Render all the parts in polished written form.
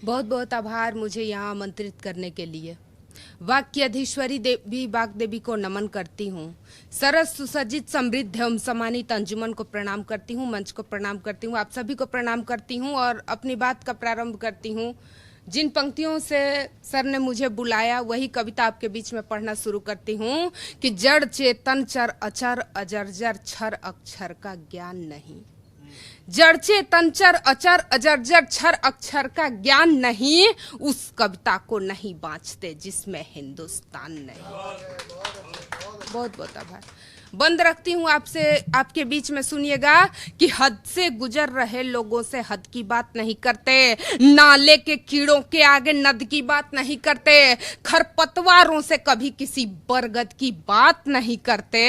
बहुत बहुत आभार मुझे यहाँ आमंत्रित करने के लिए। वाक्याधीश्वरी देवी वाग्देवी को नमन करती हूँ। सरस सुसज्जित समृद्ध एवं सम्मानित अंजुमन को प्रणाम करती हूँ, मंच को प्रणाम करती हूँ, आप सभी को प्रणाम करती हूँ और अपनी बात का प्रारंभ करती हूँ। जिन पंक्तियों से सर ने मुझे बुलाया वही कविता आपके बीच में पढ़ना शुरू करती हूँ कि जड़ चेतन चर अचर अजर्जर क्षर अक्षर का ज्ञान नहीं। जड़ चेतन चर अचर अजर्जर क्षर अक्षर का ज्ञान नहीं, उस कविता को नहीं बाँचते जिसमें हिंदुस्तान नहीं। बहुत बहुत आभार। बंद रखती हूँ आपसे, आपके बीच में सुनिएगा कि हद से गुजर रहे लोगों से हद की बात नहीं करते, नाले के कीड़ों के आगे नद की बात नहीं करते, खरपतवारों से कभी किसी बरगद की बात नहीं करते,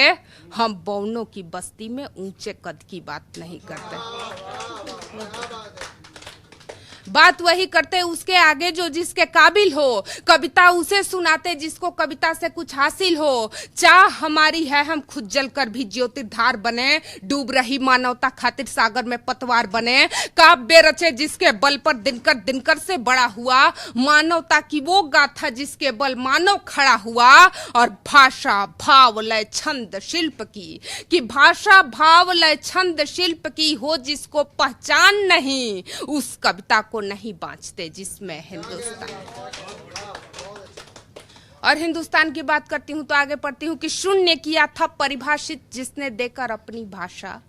हम बौनों की बस्ती में ऊंचे कद की बात नहीं करते। बात वही करते उसके आगे जो जिसके काबिल हो, कविता उसे सुनाते जिसको कविता से कुछ हासिल हो। चाह हमारी है हम खुद जलकर भी ज्योतिर्धार बने, डूब रही मानवता खातिर सागर में पतवार बने, काव्य रचे जिसके बल पर दिनकर दिनकर से बड़ा हुआ, मानवता की वो गाथा जिसके बल मानव खड़ा हुआ। और भाषा भाव लय छंद शिल्प की, कि भाषा भाव लय छंद शिल्प की हो जिसको पहचान नहीं, उस कविता को नहीं बाँचते जिसमें हिंदुस्तान। और हिंदुस्तान की बात करती हूं तो आगे पढ़ती हूं कि शून्य किया था परिभाषित जिसने देकर अपनी भाषा,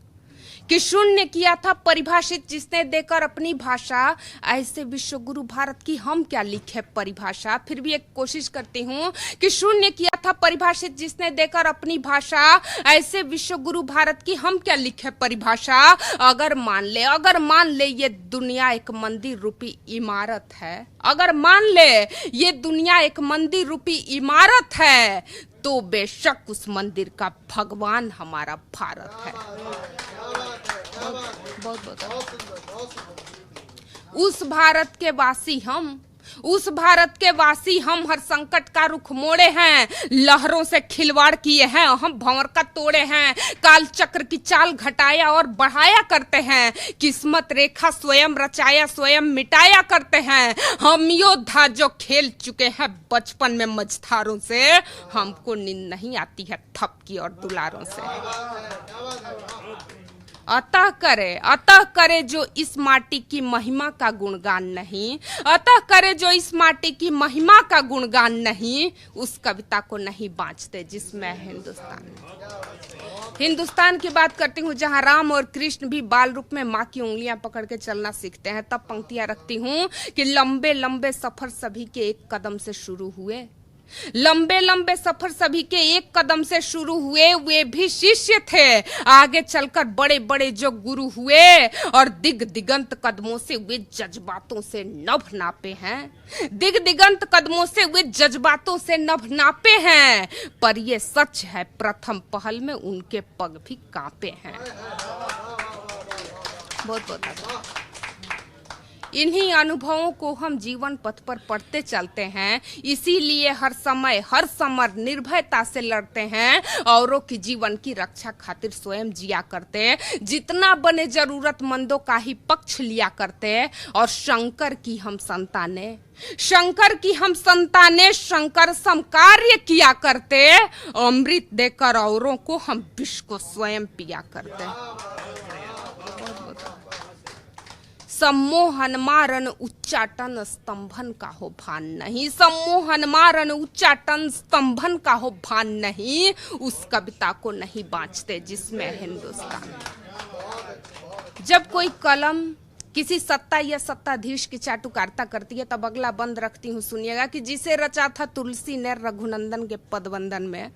कि शून्य किया था परिभाषित जिसने देकर अपनी भाषा, ऐसे विश्वगुरु भारत की हम क्या लिखे परिभाषा। फिर भी एक कोशिश करती हूँ कि शून्य किया था परिभाषित जिसने देकर अपनी भाषा, ऐसे विश्वगुरु भारत की हम क्या लिखे परिभाषा। अगर मान ले ये दुनिया एक मंदिर रूपी इमारत है, अगर मान ले ये दुनिया एक मंदिर रूपी इमारत है, तो बेशक उस मंदिर का भगवान हमारा भारत है। उस भारत के वासी हम, उस भारत के वासी हम हर संकट का रुख मोड़े हैं, लहरों से खिलवाड़ किए हैं हम भंवर का तोड़े हैं, काल चक्र की चाल घटाया और बढ़ाया करते हैं, किस्मत रेखा स्वयं रचाया स्वयं मिटाया करते हैं, हम योद्धा जो खेल चुके हैं बचपन में मझधारों से, हमको नींद नहीं आती है थपकी और दुलारों से। अतः करे जो इस माटी की महिमा का गुणगान नहीं, अतः करे जो इस माटी की महिमा का गुणगान नहीं, उस कविता को नहीं बाँचते जिसमें हिंदुस्तान की बात करती हूँ जहाँ राम और कृष्ण भी बाल रूप में माँ की उंगलियां पकड़ के चलना सीखते हैं। तब पंक्तियां रखती हूँ कि लंबे लंबे सफर सभी के एक कदम से शुरू हुए, लंबे लंबे सफर सभी के एक कदम से शुरू हुए, वे भी शिष्य थे, आगे चलकर बड़े बड़े जो गुरु हुए, और दिग दिगंत कदमों से वे जज्बातों से नभ नापे हैं, दिग दिगंत कदमों से वे जज्बातों से नभ नापे हैं, पर ये सच है प्रथम पहल में उनके पग भी कांपे हैं। बहुत बहुत इन्हीं अनुभवों को हम जीवन पथ पर पढ़ते चलते हैं, इसीलिए हर समय हर समर निर्भयता से लड़ते हैं, औरों की जीवन की रक्षा खातिर स्वयं जिया करते, जितना बने जरूरतमंदों का ही पक्ष लिया करते, और शंकर की हम संताने शंकर सम कार्य किया करते, अमृत देकर औरों को हम विष को स्वयं पिया करते। सम्मोहन मारन उच्चाटन स्तंभन का हो भान नहीं, सम्मोहन मारन उच्चाटन स्तंभन का हो भान नहीं, उस कविता को नहीं बाँचते जिसमें हिंदुस्तान। जब कोई कलम किसी सत्ता या सत्ताधीश की चाटुकारिता करती है तब अगला बंद रखती हूँ, सुनिएगा कि जिसे रचा था तुलसी ने रघुनंदन के पदवंदन में,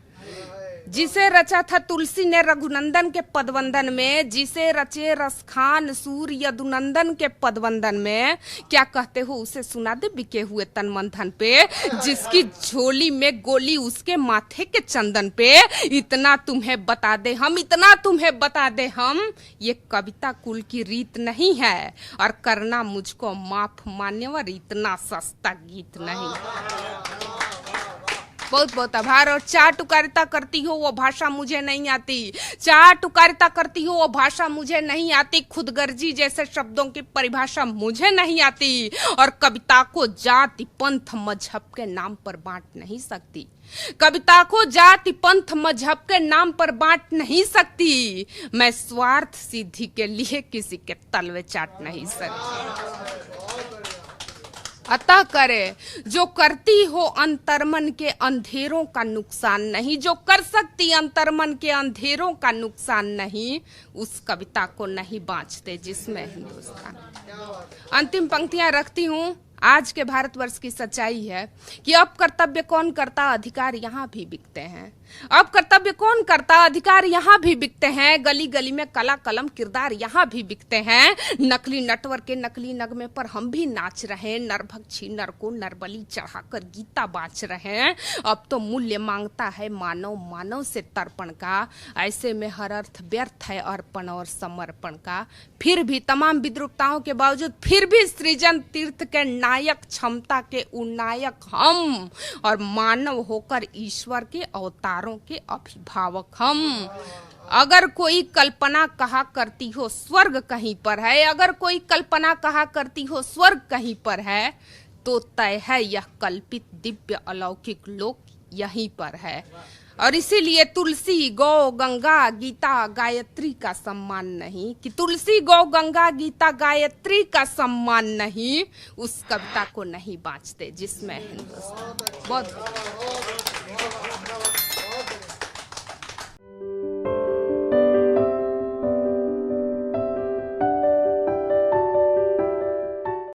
जिसे रचा था तुलसी ने रघुनंदन के पदवंदन में, जिसे रचे रसखान सूर्य यदुनंदन के पदवंदन में, क्या कहते हो उसे सुना दे बिके हुए तन मन धन पे, जिसकी झोली में गोली उसके माथे के चंदन पे, इतना तुम्हें बता दे हम, इतना तुम्हें बता दे हम, ये कविता कुल की रीत नहीं है, और करना मुझको माफ मान्यवर इतना सस्ता गीत नहीं। बहुत बहुत आभार। और चाटुकारिता करती हो वो भाषा मुझे नहीं आती, चाटुकारिता करती हो वो भाषा मुझे नहीं आती, खुदगर्जी जैसे शब्दों की परिभाषा मुझे नहीं आती, और कविता को जाति पंथ मजहब के नाम पर बांट नहीं सकती, कविता को जाति पंथ मजहब के नाम पर बांट नहीं सकती। मैं स्वार्थ सिद्धि के लिए किसी के तलवे चाट नहीं सकती। अतः करे जो करती हो अंतर्मन के अंधेरों का नुकसान नहीं, जो कर सकती अंतर्मन के अंधेरों का नुकसान नहीं, उस कविता को नहीं बांचते जिसमें हिंदुस्तान। अंतिम पंक्तियां रखती हूं। आज के भारतवर्ष की सच्चाई है कि अब कर्तव्य कौन करता, अधिकार यहाँ भी बिकते हैं। अब कर्तव्य कौन करता, अधिकार यहाँ भी बिकते हैं। गली गली में कला कलम किरदार यहाँ भी बिकते हैं। नकली नटवर के नकली नगमे पर हम भी नाच रहे हैं। नरभक्षी नर को नरबली चढ़ाकर गीता बाँच रहे हैं। अब तो मूल्य मांगता है मानव मानव से तर्पण का। ऐसे में हर अर्थ व्यर्थ है अर्पण और समर्पण का। फिर भी तमाम विद्रूपताओं के बावजूद फिर भी सृजन तीर्थ के नायक, क्षमता के उन्नायक हम, और मानव होकर ईश्वर के अवतारों के अभिभावक हम। अगर कोई कल्पना कहा करती हो स्वर्ग कहीं पर है, अगर कोई कल्पना कहा करती हो स्वर्ग कहीं पर है, तो तय है यह कल्पित दिव्य अलौकिक लोक यहीं पर है। और इसीलिए तुलसी गौ गंगा गीता गायत्री का सम्मान नहीं, कि तुलसी गौ गंगा गीता गायत्री का सम्मान नहीं, उस कविता को नहीं बांचते जिसमें हिंदुस्तान। बहुत